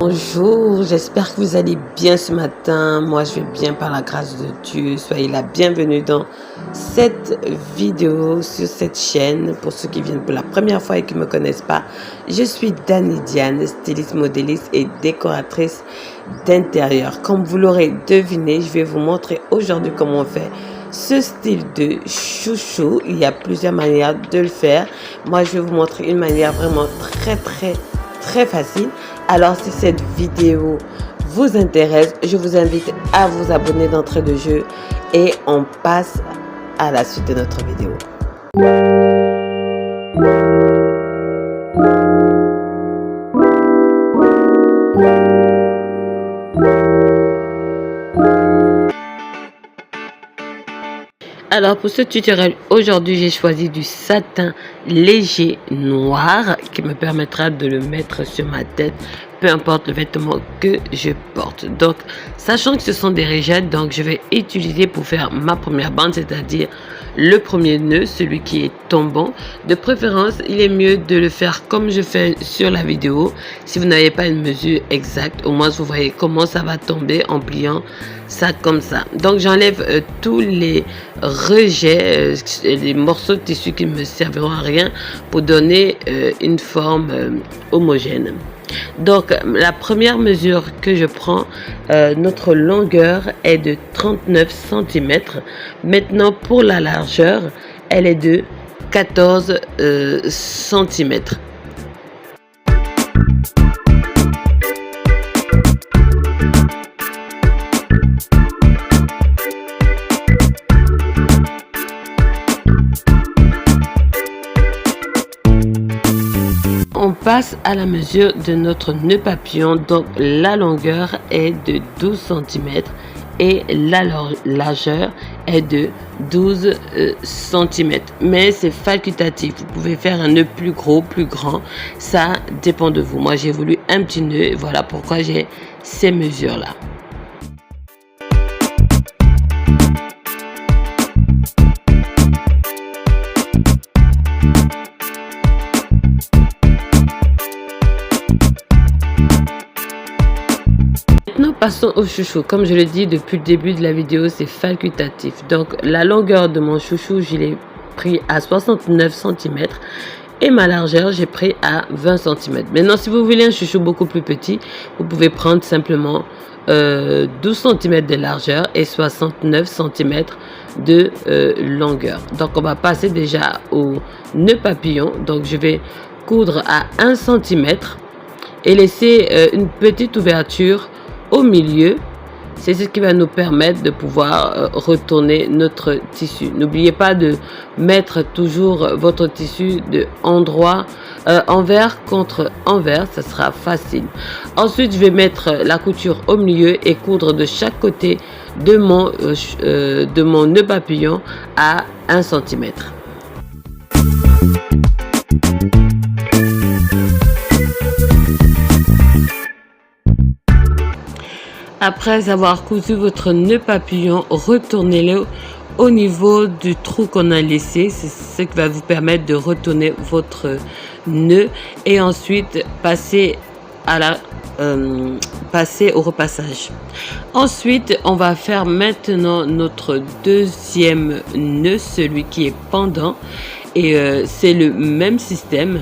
Bonjour, j'espère que vous allez bien ce matin. Moi, je vais bien par la grâce de Dieu. Soyez la bienvenue dans cette vidéo sur cette chaîne. Pour ceux qui viennent pour la première fois et qui ne me connaissent pas, je suis Dani Diane, styliste, modéliste et décoratrice d'intérieur. Comme vous l'aurez deviné, je vais vous montrer aujourd'hui comment on fait ce style de chouchou. Il y a plusieurs manières de le faire. Moi, je vais vous montrer une manière vraiment très facile. Alors si cette vidéo vous intéresse, je vous invite à vous abonner d'entrée de jeu et on passe à la suite de notre vidéo. Alors pour ce tutoriel, aujourd'hui j'ai choisi du satin léger noir qui me permettra de le mettre sur ma tête, peu importe le vêtement que je porte. Donc sachant que ce sont des rayettes, donc je vais utiliser pour faire ma première bande, c'est-à-dire le premier nœud, celui qui est tombant. De préférence, il est mieux de le faire comme je fais sur la vidéo. Si vous n'avez pas une mesure exacte, au moins vous voyez comment ça va tomber en pliant ça comme ça. Donc j'enlève tous les rejets, les morceaux de tissu qui ne me serviront à rien pour donner une forme homogène. Donc la première mesure que je prends, notre longueur est de 39 cm. Maintenant pour la largeur, elle est de 14 cm. On passe à la mesure de notre nœud papillon. Donc la longueur est de 12 cm et la largeur est de 12 cm. Mais c'est facultatif. Vous pouvez faire un nœud plus gros, plus grand. Ça dépend de vous. Moi, j'ai voulu un petit nœud. Voilà pourquoi j'ai ces mesures-là. Passons au chouchou. Comme je le dis depuis le début de la vidéo, c'est facultatif. Donc la longueur de mon chouchou, je l'ai pris à 69 cm et ma largeur, j'ai pris à 20 cm. Maintenant, si vous voulez un chouchou beaucoup plus petit, vous pouvez prendre simplement 12 cm de largeur et 69 cm de longueur. Donc on va passer déjà au nœud papillon. Donc je vais coudre à 1 cm et laisser une petite ouverture au milieu. C'est ce qui va nous permettre de pouvoir retourner notre tissu. N'oubliez pas de mettre toujours votre tissu de endroit envers contre envers, ça sera facile. Ensuite, je vais mettre la couture au milieu et coudre de chaque côté de mon nœud papillon à 1 cm. Après avoir cousu votre nœud papillon, retournez-le au niveau du trou qu'on a laissé. C'est ce qui va vous permettre de retourner votre nœud et ensuite passer au repassage. Ensuite, on va faire maintenant notre deuxième nœud, celui qui est pendant, et c'est le même système.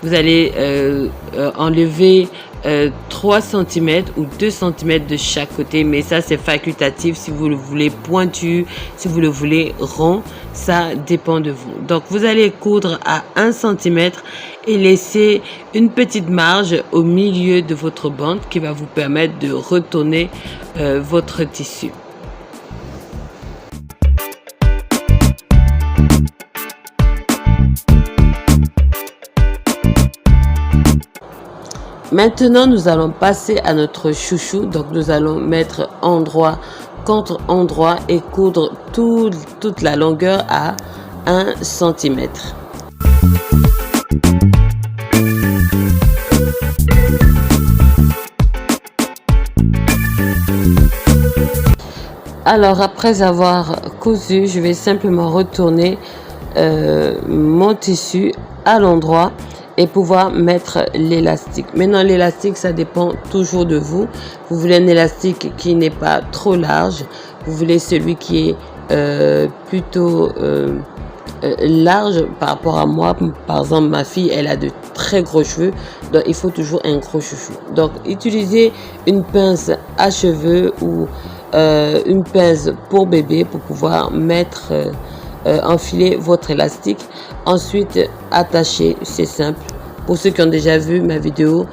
Vous allez enlever 3 cm ou 2 cm de chaque côté, mais ça c'est facultatif. Si vous le voulez pointu, si vous le voulez rond, ça dépend de vous. Donc vous allez coudre à 1 cm et laisser une petite marge au milieu de votre bande qui va vous permettre de retourner votre tissu. Maintenant, nous allons passer à notre chouchou. Donc, nous allons mettre endroit contre endroit et coudre toute la longueur à 1 cm. Alors, après avoir cousu, je vais simplement retourner mon tissu à l'endroit et pouvoir mettre l'élastique. Maintenant, l'élastique, ça dépend toujours de vous. Vous voulez un élastique qui n'est pas trop large. Vous voulez celui qui est plutôt large par rapport à moi. Par exemple, ma fille, elle a de très gros cheveux, donc il faut toujours un gros chouchou. Donc, utilisez une pince à cheveux ou une pince pour bébé pour pouvoir mettre, enfiler votre élastique. Ensuite, attacher, c'est simple. Pour ceux qui ont déjà vu ma vidéo,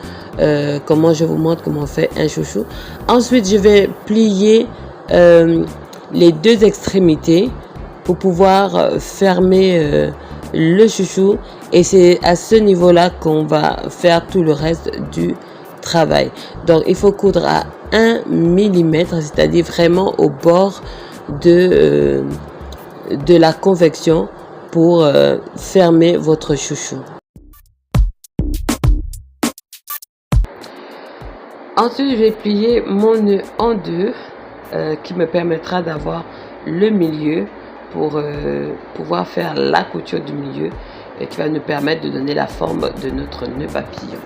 comment je vous montre comment on fait un chouchou. Ensuite, je vais plier les deux extrémités pour pouvoir fermer le chouchou, et c'est à ce niveau-là qu'on va faire tout le reste du travail. Donc, il faut coudre à 1 mm, c'est-à-dire vraiment au bord de la convection pour fermer votre chouchou. Ensuite, je vais plier mon nœud en deux qui me permettra d'avoir le milieu pour pouvoir faire la couture du milieu et qui va nous permettre de donner la forme de notre nœud papillon.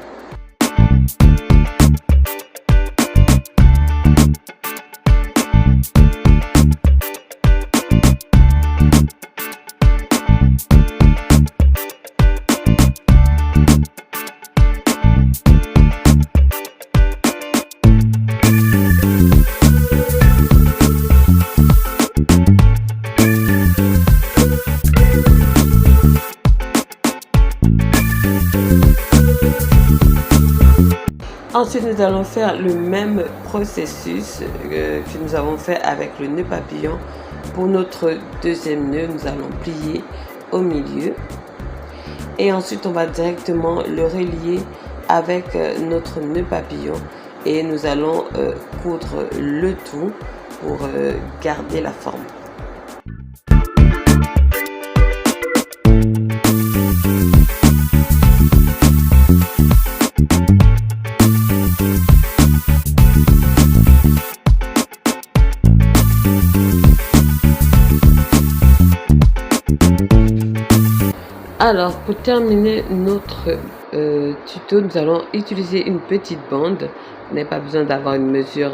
Ensuite, nous allons faire le même processus que nous avons fait avec le nœud papillon. Pour notre deuxième nœud, nous allons plier au milieu. Et ensuite, on va directement le relier avec notre nœud papillon. Et nous allons coudre le tout pour garder la forme. Alors, pour terminer notre tuto, nous allons utiliser une petite bande. Vous n'avez pas besoin d'avoir une mesure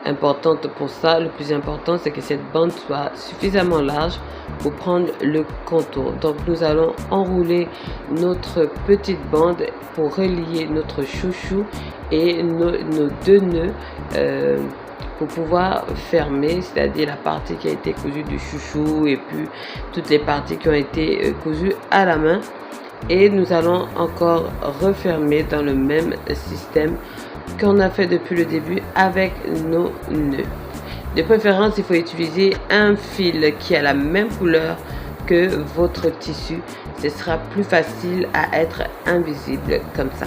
importante pour ça. Le plus important, c'est que cette bande soit suffisamment large pour prendre le contour. Donc, nous allons enrouler notre petite bande pour relier notre chouchou et nos deux nœuds pour pouvoir fermer, c'est-à-dire la partie qui a été cousue du chouchou et puis toutes les parties qui ont été cousues à la main. Et nous allons encore refermer dans le même système qu'on a fait depuis le début avec nos nœuds. De préférence, il faut utiliser un fil qui a la même couleur que votre tissu. Ce sera plus facile à être invisible comme ça.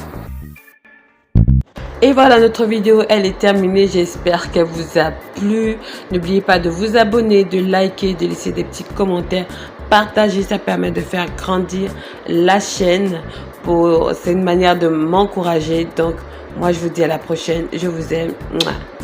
Et voilà, notre vidéo, elle est terminée. J'espère qu'elle vous a plu. N'oubliez pas de vous abonner, de liker, de laisser des petits commentaires. Partager, ça permet de faire grandir la chaîne. C'est une manière de m'encourager. Donc, moi, je vous dis à la prochaine. Je vous aime. Mouah.